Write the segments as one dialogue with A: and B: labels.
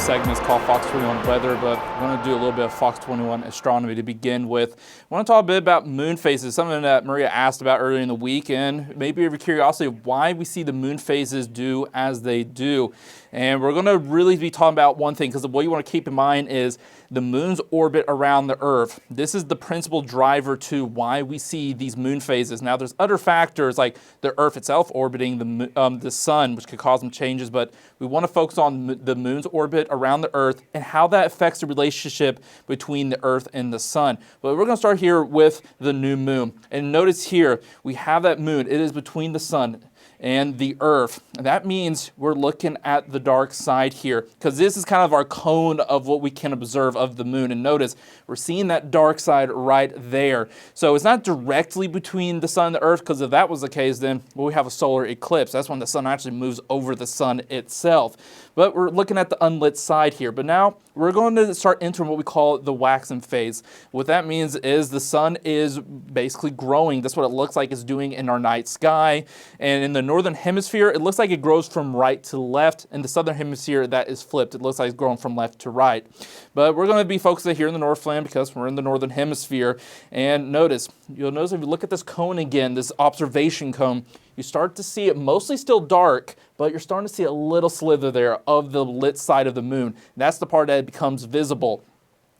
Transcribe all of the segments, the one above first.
A: segment is called Fox 21 Weather, but we're going to do a little bit of Fox 21 astronomy to begin with. I want to talk a bit about moon phases, something that Maria asked about earlier in the week, and maybe of curiosity of why we see the moon phases do as they do. And we're going to really be talking about one thing, because what you want to keep in mind is the moon's orbit around the Earth. This is the principal driver to why we see these moon phases. Now, there's other factors like the Earth itself orbiting the sun, which could cause some changes, but we want to focus on the moon's orbit around the Earth and how that affects the relationship between the Earth and the sun. But we're going to start here with the new moon. And notice here, we have that moon. It is between the sun and the Earth. And that means we're looking at the dark side here, because this is kind of our cone of what we can observe of the moon. And notice, we're seeing that dark side right there. So it's not directly between the sun and the Earth, because if that was the case, then we have a solar eclipse. That's when the sun actually moves over the sun itself. But we're looking at the unlit side here. But now we're going to start entering what we call the waxing phase. What that means is the sun is basically growing. That's what it looks like it's doing in our night sky. And in the northern hemisphere, it looks like it grows from right to left. In the southern hemisphere, that is flipped. It looks like it's growing from left to right. But we're going to be focusing here in the Northland because we're in the northern hemisphere. And you'll notice if you look at this cone again, this observation cone, you start to see it mostly still dark, but you're starting to see a little slither there of the lit side of the moon. That's the part that becomes visible.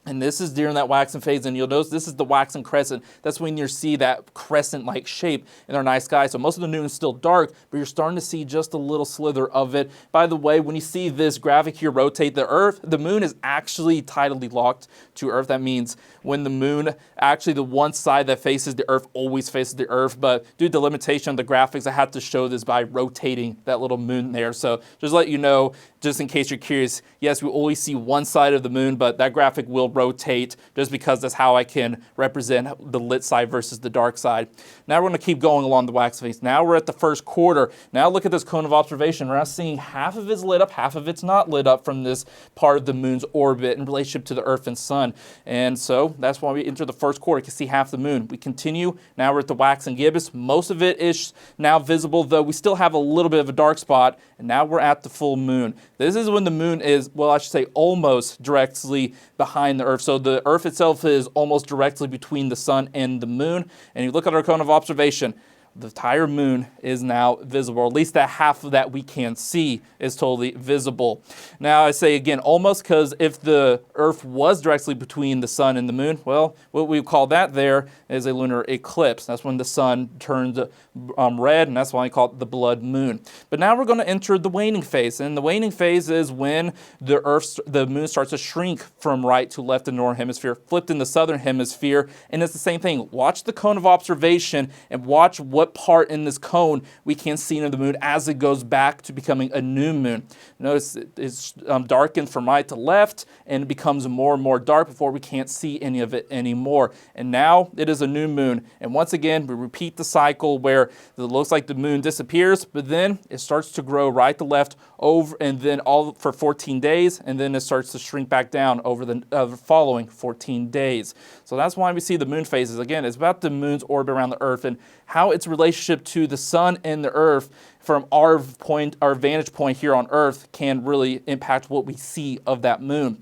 A: And this is during that waxing phase, and you'll notice this is the waxing crescent. That's when you see that crescent-like shape in our night sky. So most of the moon is still dark, but you're starting to see just a little slither of it. By the way, when you see this graphic here rotate the Earth, the moon is actually tidally locked to Earth. That means when the moon, actually the one side that faces the Earth always faces the Earth, but due to the limitation of the graphics, I had to show this by rotating that little moon there. So just to let you know, just in case you're curious, yes, we always see one side of the moon, but that graphic will rotate just because that's how I can represent the lit side versus the dark side. Now we're going to keep going along the wax phase. Now we're at the first quarter. Now look at this cone of observation. We're now seeing half of it's lit up, half of it's not lit up from this part of the moon's orbit in relationship to the Earth and sun. And so that's why we enter the first quarter. You can see half the moon. We continue. Now we're at the waxing gibbous. Most of it is now visible, though we still have a little bit of a dark spot. And now we're at the full moon. This is when the moon is, well, I should say almost directly behind the Earth. So the Earth itself is almost directly between the sun and the moon. And you look at our cone of observation, the entire moon is now visible, or at least that half of that we can see is totally visible. Now I say again, almost, because if the Earth was directly between the sun and the moon, well, what we call that there is a lunar eclipse. That's when the sun turns red, and that's why I call it the blood moon. But now we're going to enter the waning phase, and the waning phase is when the moon starts to shrink from right to left in the northern hemisphere, flipped in the southern hemisphere, and it's the same thing. Watch the cone of observation and watch what part in this cone we can see in the moon as it goes back to becoming a new moon. Notice it's darkened from right to left, and it becomes more and more dark before we can't see any of it anymore. And now it is a new moon. And once again, we repeat the cycle where it looks like the moon disappears, but then it starts to grow right to left over, and then all for 14 days, and then it starts to shrink back down over the following 14 days. So that's why we see the moon phases. Again, it's about the moon's orbit around the Earth and how its relationship to the sun and the Earth from our vantage point here on Earth can really impact what we see of that moon.